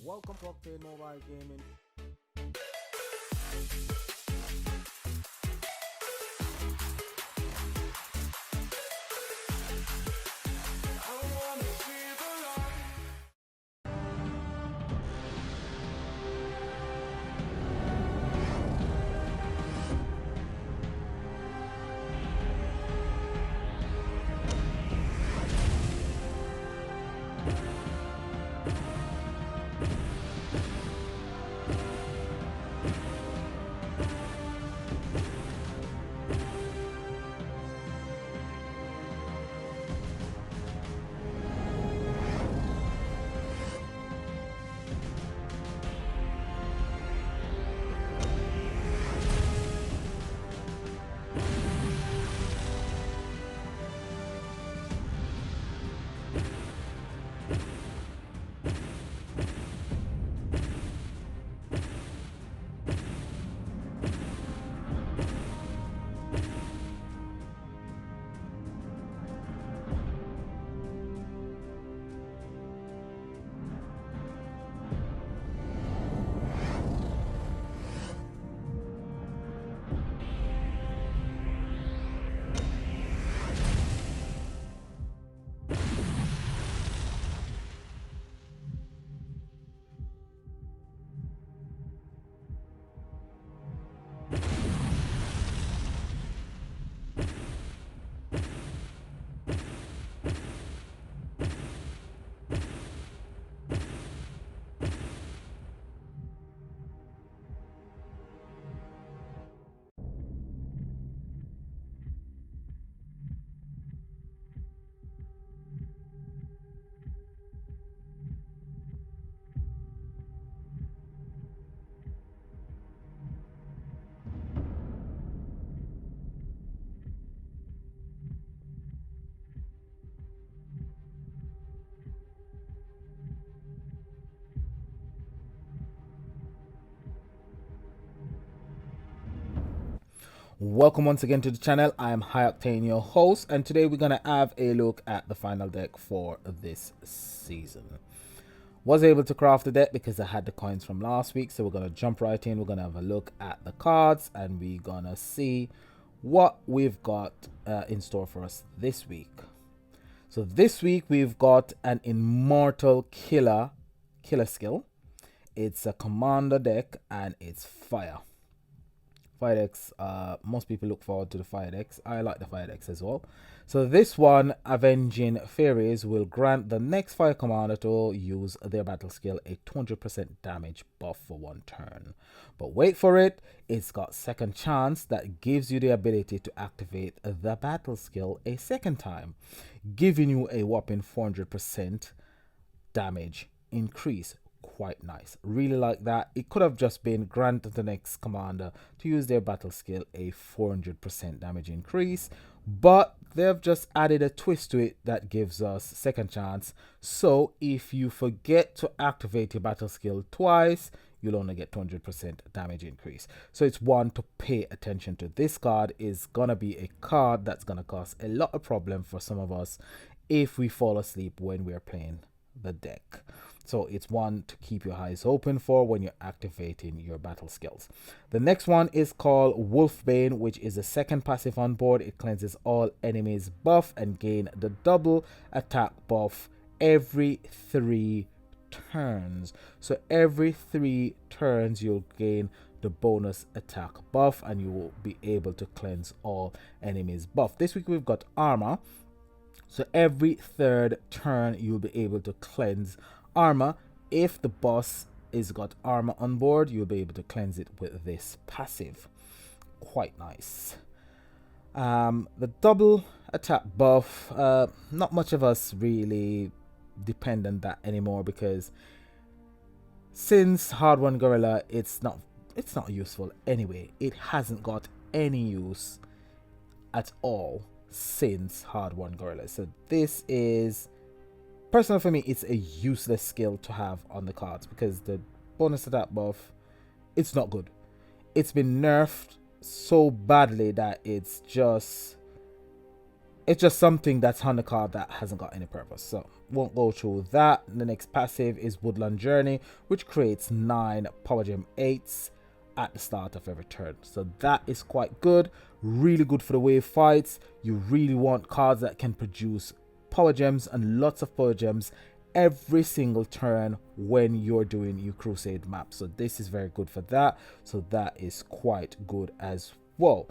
Welcome to Octane Mobile Gaming. Welcome once again to the channel. I am Octane, your host, and today we're gonna have a look at the final deck for this season. Was able to craft the deck because I had the coins from last week, so we're gonna jump right in. We're gonna have a look at the cards, and we're gonna see what we've got in store for us this week. So this week we've got an Immortal Killer skill. It's a commander deck and it's fire. Fire decks, most people look forward to the fire decks. I like the fire decks as well. So this one, Avenging Furies, will grant the next fire commander to use their battle skill a 200% damage buff for one turn. But wait for it, it's got second chance that gives you the ability to activate the battle skill a second time, giving you a whopping 400% damage increase. Quite nice, really like that. It could have just been grant the next commander to use their battle skill a 400% damage increase, but they've just added a twist to it that gives us second chance. So if you forget to activate your battle skill twice, you'll only get 200% damage increase. So it's one to pay attention to. This card is gonna be a card that's gonna cause a lot of problem for some of us if we fall asleep when we're playing the deck. So it's one to keep your eyes open for when you're activating your battle skills. The next one is called Wolfbane, which is the second passive on board. It cleanses all enemies buff and gain the double attack buff every 3 turns. So every 3 turns you'll gain the bonus attack buff and you will be able to cleanse all enemies buff. This week we've got armor. So every 3rd turn you'll be able to cleanse armor. If the boss is got armor on board, you'll be able to cleanse it with this passive. Quite nice. The double attack buff, not much of us really depend on that anymore, because since Hard One Gorilla, it's not useful anyway. It hasn't got any use at all since Hard One Gorilla. So this is, personally for me, it's a useless skill to have on the cards, because the bonus attack buff, it's not good. It's been nerfed so badly that it's it's just something that's on the card that hasn't got any purpose, so won't go through that. The next passive is Woodland Journey, which creates 9 Power Gem 8s at the start of every turn. So that is quite good, really good for the wave fights. You really want cards that can produce power gems and lots of power gems every single turn when you're doing your crusade map. So this is very good for that, so that is quite good as well.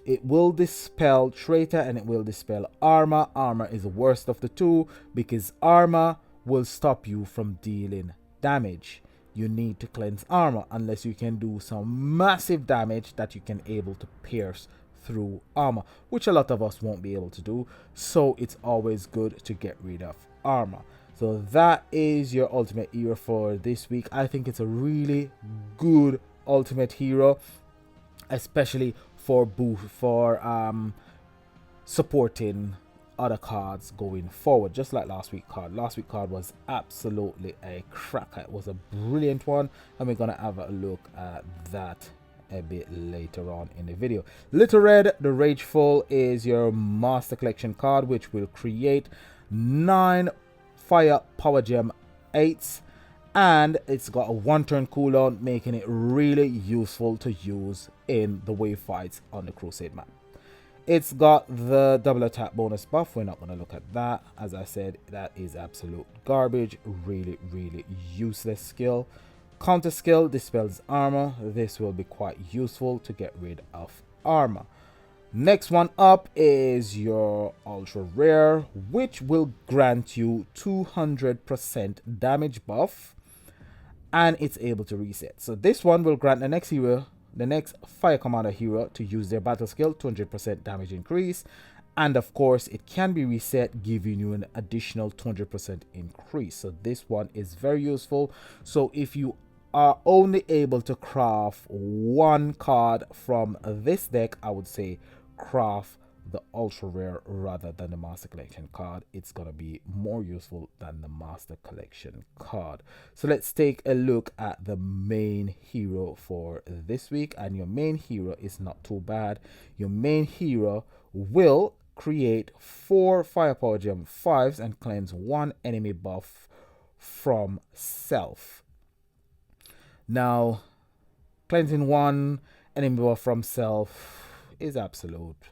It will dispel traitor and it will dispel armor. Armor is the worst of the two because armor will stop you from dealing damage. You need to cleanse armor unless you can do some massive damage that you can able to pierce through armor, which a lot of us won't be able to do. So it's always good to get rid of armor. So that is your ultimate hero for this week. I think it's a really good ultimate hero, especially for supporting other cards going forward, just like last week card. Last week card was absolutely a cracker. It was a brilliant one, and we're gonna have a look at that a bit later on in the video. Little Red the Rageful is your master collection card, which will create 9 fire power gem 8s, and it's got a 1-turn cooldown, making it really useful to use in the wave fights on the crusade map. It's got the double attack bonus buff. We're not going to look at that. As I said, that is absolute garbage. Really useless skill. Counter skill dispels armor. This will be quite useful to get rid of armor. Next one up is your ultra rare, which will grant you 200% damage buff, and it's able to reset. So this one will grant the next fire commander hero to use their battle skill 200% damage increase, and of course it can be reset, giving you an additional 200% increase. So this one is very useful. So if you are only able to craft one card from this deck, I would say craft the ultra rare rather than the master collection card. It's gonna be more useful than the master collection card. So let's take a look at the main hero for this week, and your main hero is not too bad. Your main hero will create 4 firepower gem 5s and cleanse 1 enemy buff from self. Now, cleansing 1 enemy buff from self is absolute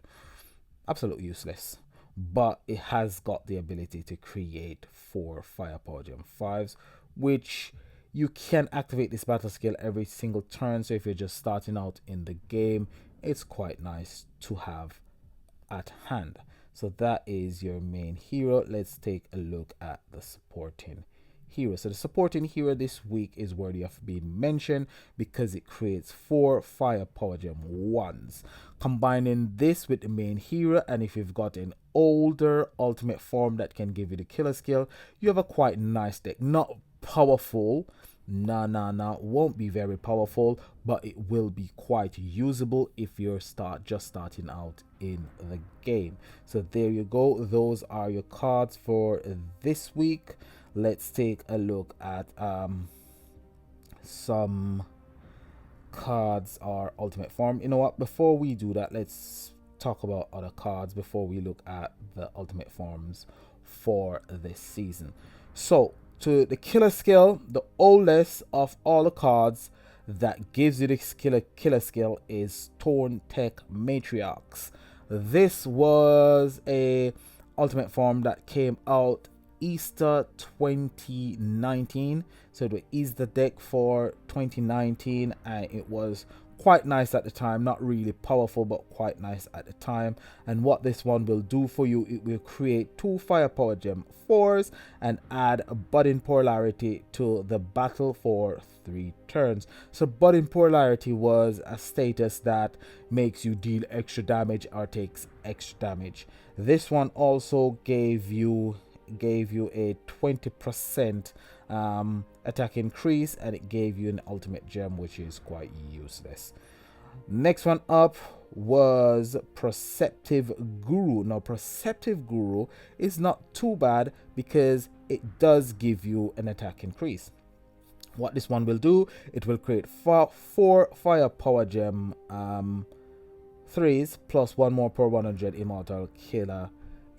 useless, but it has got the ability to create 4 firepower gem 5s, which you can activate this battle skill every single turn. So if you're just starting out in the game, it's quite nice to have at hand. So that is your main hero. Let's take a look at the supporting hero. So the supporting hero this week is worthy of being mentioned because it creates 4 fire power gem 1s. Combining this with the main hero, and if you've got an older ultimate form that can give you the killer skill, you have a quite nice deck. Not powerful, won't be very powerful, but it will be quite usable if you're just starting out in the game. So there you go, those are your cards for this week. Let's take a look at some cards or ultimate form. You know what, before we do that, let's talk about other cards before we look at the ultimate forms for this season. So to the killer skill, the oldest of all the cards that gives you this killer skill is Torn Tech Matriarchs. This was a ultimate form that came out Easter 2019, so it is the deck for 2019, and it was quite nice at the time. Not really powerful, but quite nice at the time. And what this one will do for you, it will create 2 firepower gem 4s and add a budding polarity to the battle for 3 turns. So budding polarity was a status that makes you deal extra damage or takes extra damage. This one also gave you a 20% attack increase, and it gave you an ultimate gem, which is quite useless. Next one up was Perceptive Guru. Now Perceptive Guru is not too bad because it does give you an attack increase. What this one will do, it will create 4 fire power gem 3s plus 1 more per 100 immortal killer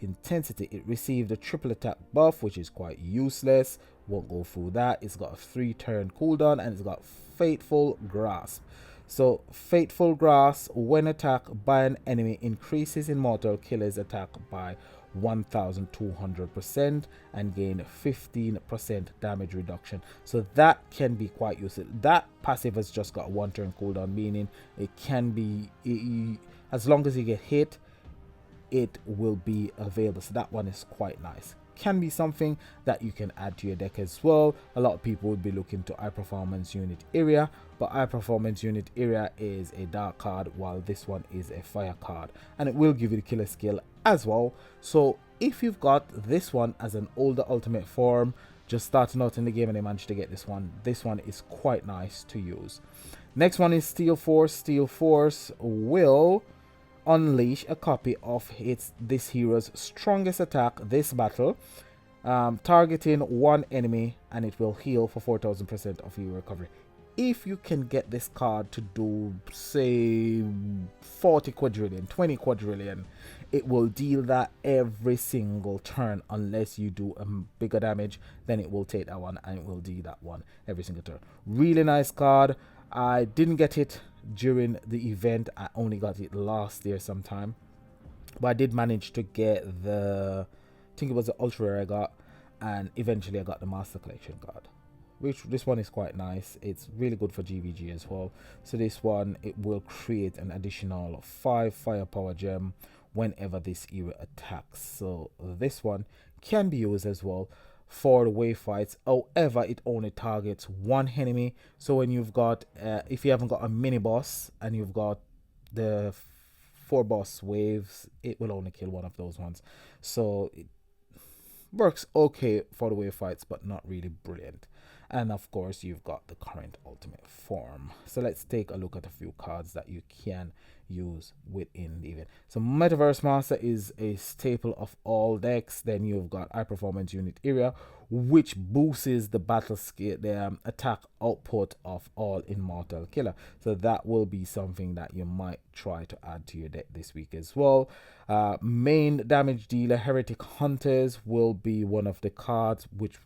intensity. It received a triple attack buff, which is quite useless. Won't go through that. It's got a 3-turn cooldown, and it's got Fateful Grasp. So Fateful Grasp, when attacked by an enemy, increases Immortal Killer's attack by 1200% and gain 15% damage reduction. So that can be quite useful. That passive has just got a 1-turn cooldown, meaning it can be, as long as you get hit, it will be available. So that one is quite nice. Can be something that you can add to your deck as well. A lot of people would be looking to High Performance Unit Area, but High Performance Unit Area is a dark card, while this one is a fire card, and it will give you the killer skill as well. So if you've got this one as an older ultimate form, just starting out in the game and you manage to get this one is quite nice to use. Next one is Steel Force. Steel Force will unleash a copy of this hero's strongest attack this battle, targeting one enemy, and it will heal for 4000% of your recovery. If you can get this card to do, say, 40 quadrillion, 20 quadrillion, it will deal that every single turn. Unless you do a bigger damage, then it will take that one and it will deal that one every single turn. Really nice card. I didn't get it during the event. I only got it last year sometime, but I did manage to get I think it was the ultra rare I got, and eventually I got the master collection card, which this one is quite nice. It's really good for GVG as well. So this one, it will create an additional 5 firepower gem whenever this hero attacks. So this one can be used as well for the wave fights. However, it only targets one enemy. So when you've got if you haven't got a mini boss and you've got the 4 boss waves, it will only kill one of those ones. So it works okay for the wave fights, but not really brilliant. And of course, you've got the current ultimate form. So let's take a look at a few cards that you can use within the event. So Metaverse Master is a staple of all decks. Then you've got High Performance Unit Area, which boosts the battle skill, the attack output of all Immortal Killer. So that will be something that you might try to add to your deck this week as well. Main damage dealer Heretic Hunters will be one of the cards, which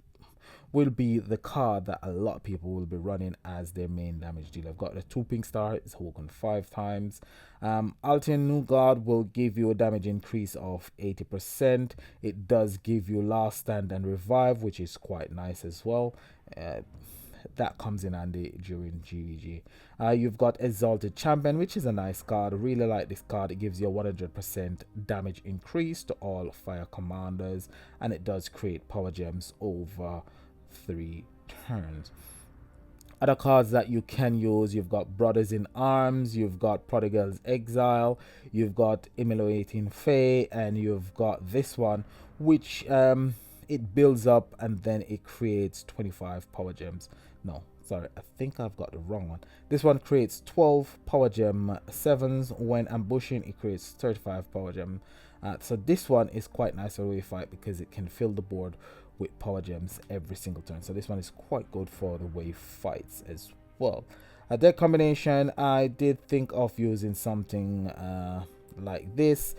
will be the card that a lot of people will be running as their main damage dealer. I've got the 2 pink star, it's woken 5 times. Octane New God will give you a damage increase of 80%. It does give you Last Stand and Revive, which is quite nice as well. That comes in handy during GVG. You've got Exalted Champion, which is a nice card. I really like this card. It gives you a 100% damage increase to all fire commanders, and it does create power gems over 3 turns. Other cards that you can use, you've got Brothers in Arms, you've got Prodigal's Exile, you've got Immolating Fae, and you've got this one, which it builds up and then it creates 25 power gems. No, sorry, I think I've got the wrong one. This one creates 12 power gem 7s. When ambushing, it creates 35 power gem. So this one is quite nice for wave fight because it can fill the board with power gems every single turn. So this one is quite good for the wave fights as well. A deck combination, I did think of using something like this,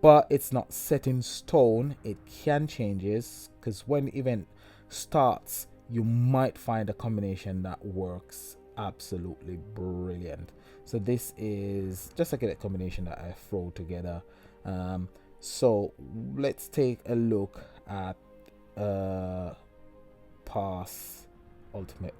but it's not set in stone. It can changes, because when the event starts, you might find a combination that works absolutely brilliant. So this is just like a combination that I throw together. So let's take a look at past ultimate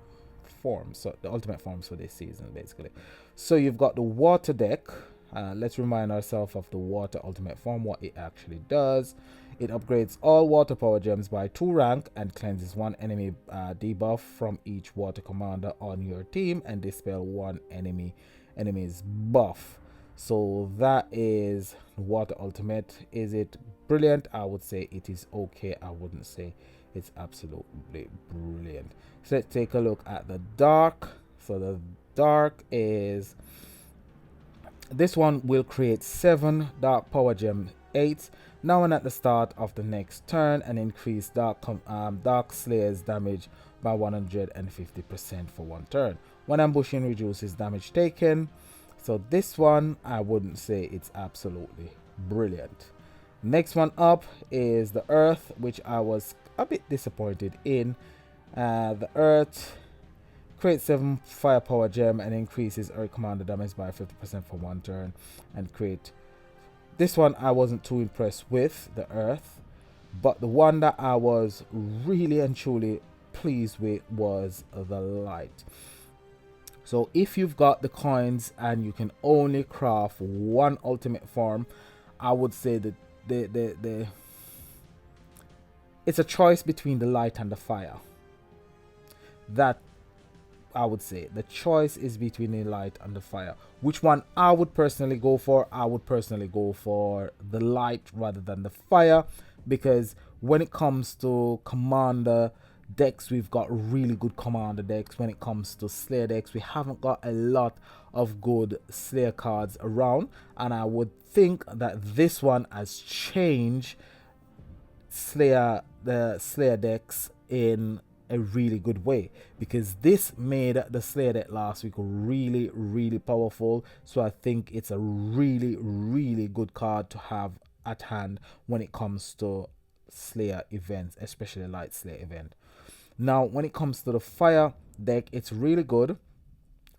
forms. So the ultimate forms for this season, basically. So you've got the water deck. Let's remind ourselves of the water ultimate form, what it actually does. It upgrades all water power gems by 2 rank and cleanses 1 enemy debuff from each water commander on your team and dispel 1 enemy's buff. So that is water ultimate. Is it brilliant? I would say it is okay. I wouldn't say it's absolutely brilliant. So let's take a look at the dark. So the dark is, this one will create 7 dark power gem 8 now and at the start of the next turn, and increase dark slayer's damage by 150% for 1 turn. When ambushing, reduces damage taken. So this one, I wouldn't say it's absolutely brilliant. Next one up is the Earth, which I was a bit disappointed in. The Earth creates 7 firepower gem and increases Earth commander damage by 50% for 1 turn. And create this one I wasn't too impressed with, the Earth. But the one that I was really and truly pleased with was the Light. So if you've got the coins and you can only craft one ultimate form, I would say that the it's a choice between the light and the fire. That I would say the choice is between the light and the fire. Which one I would personally go for? I would personally go for the light rather than the fire, because when it comes to commander decks, we've got really good commander decks. When it comes to Slayer decks, we haven't got a lot of good Slayer cards around, and I would think that this one has changed the Slayer decks in a really good way, because this made the Slayer deck last week really powerful. So I think it's a really good card to have at hand when it comes to Slayer events, especially light Slayer event. Now when it comes to the fire deck, it's really good,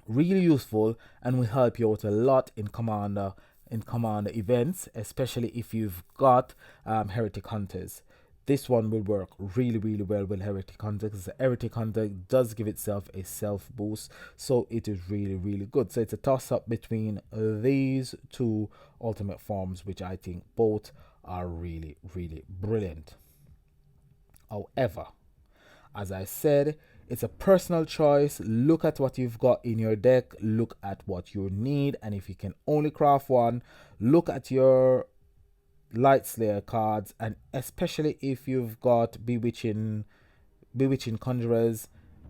really useful, and will help you out a lot in commander events, especially if you've got heretic hunters. This one will work really well with heretic hunter, because the heretic hunter does give itself a self boost, so it is really good. So it's a toss up between these two ultimate forms, which I think both are really brilliant. However, as I said, it's a personal choice. Look at what you've got in your deck, look at what you need, and if you can only craft one, look at your light Slayer cards, and especially if you've got bewitching conjurers,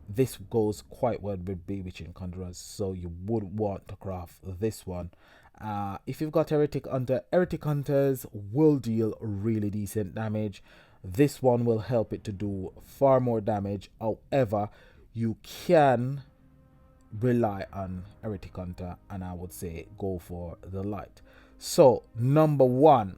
this goes quite well with bewitching conjurers, so you would want to craft this one. If you've got heretic hunters will deal really decent damage. This one will help it to do far more damage. However, you can rely on heretic hunter, and I would say go for the light. So number one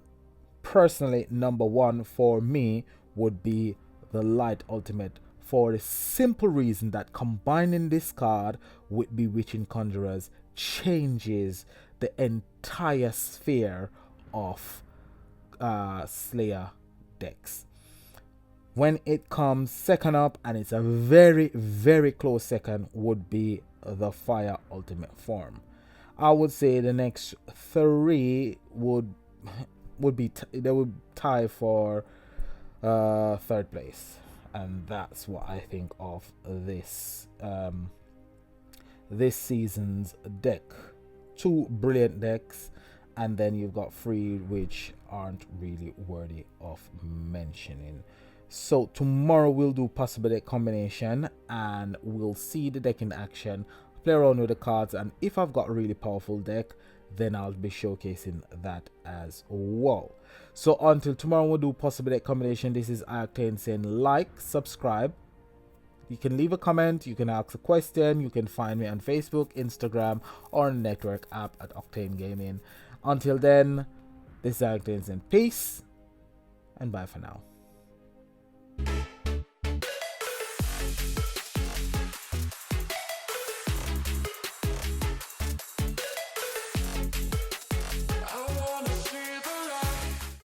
for me would be the light ultimate, for the simple reason that combining this card with bewitching conjurers changes the entire sphere of Slayer decks. When it comes second up, and it's a very close second, would be the fire ultimate form. I would say the next 3 would be they would tie for third place, and that's what I think of this this season's deck. 2 brilliant decks, and then you've got 3 which aren't really worthy of mentioning. So tomorrow we'll do possible deck combination, and we'll see the deck in action, play around with the cards, and if I've got a really powerful deck, then I'll be showcasing that as well. So until tomorrow, we'll do possible deck combination. This is Octane saying like, subscribe. You can leave a comment, you can ask a question, you can find me on Facebook, Instagram, or network app at Octane Gaming. Until then, this is Octane saying peace and bye for now.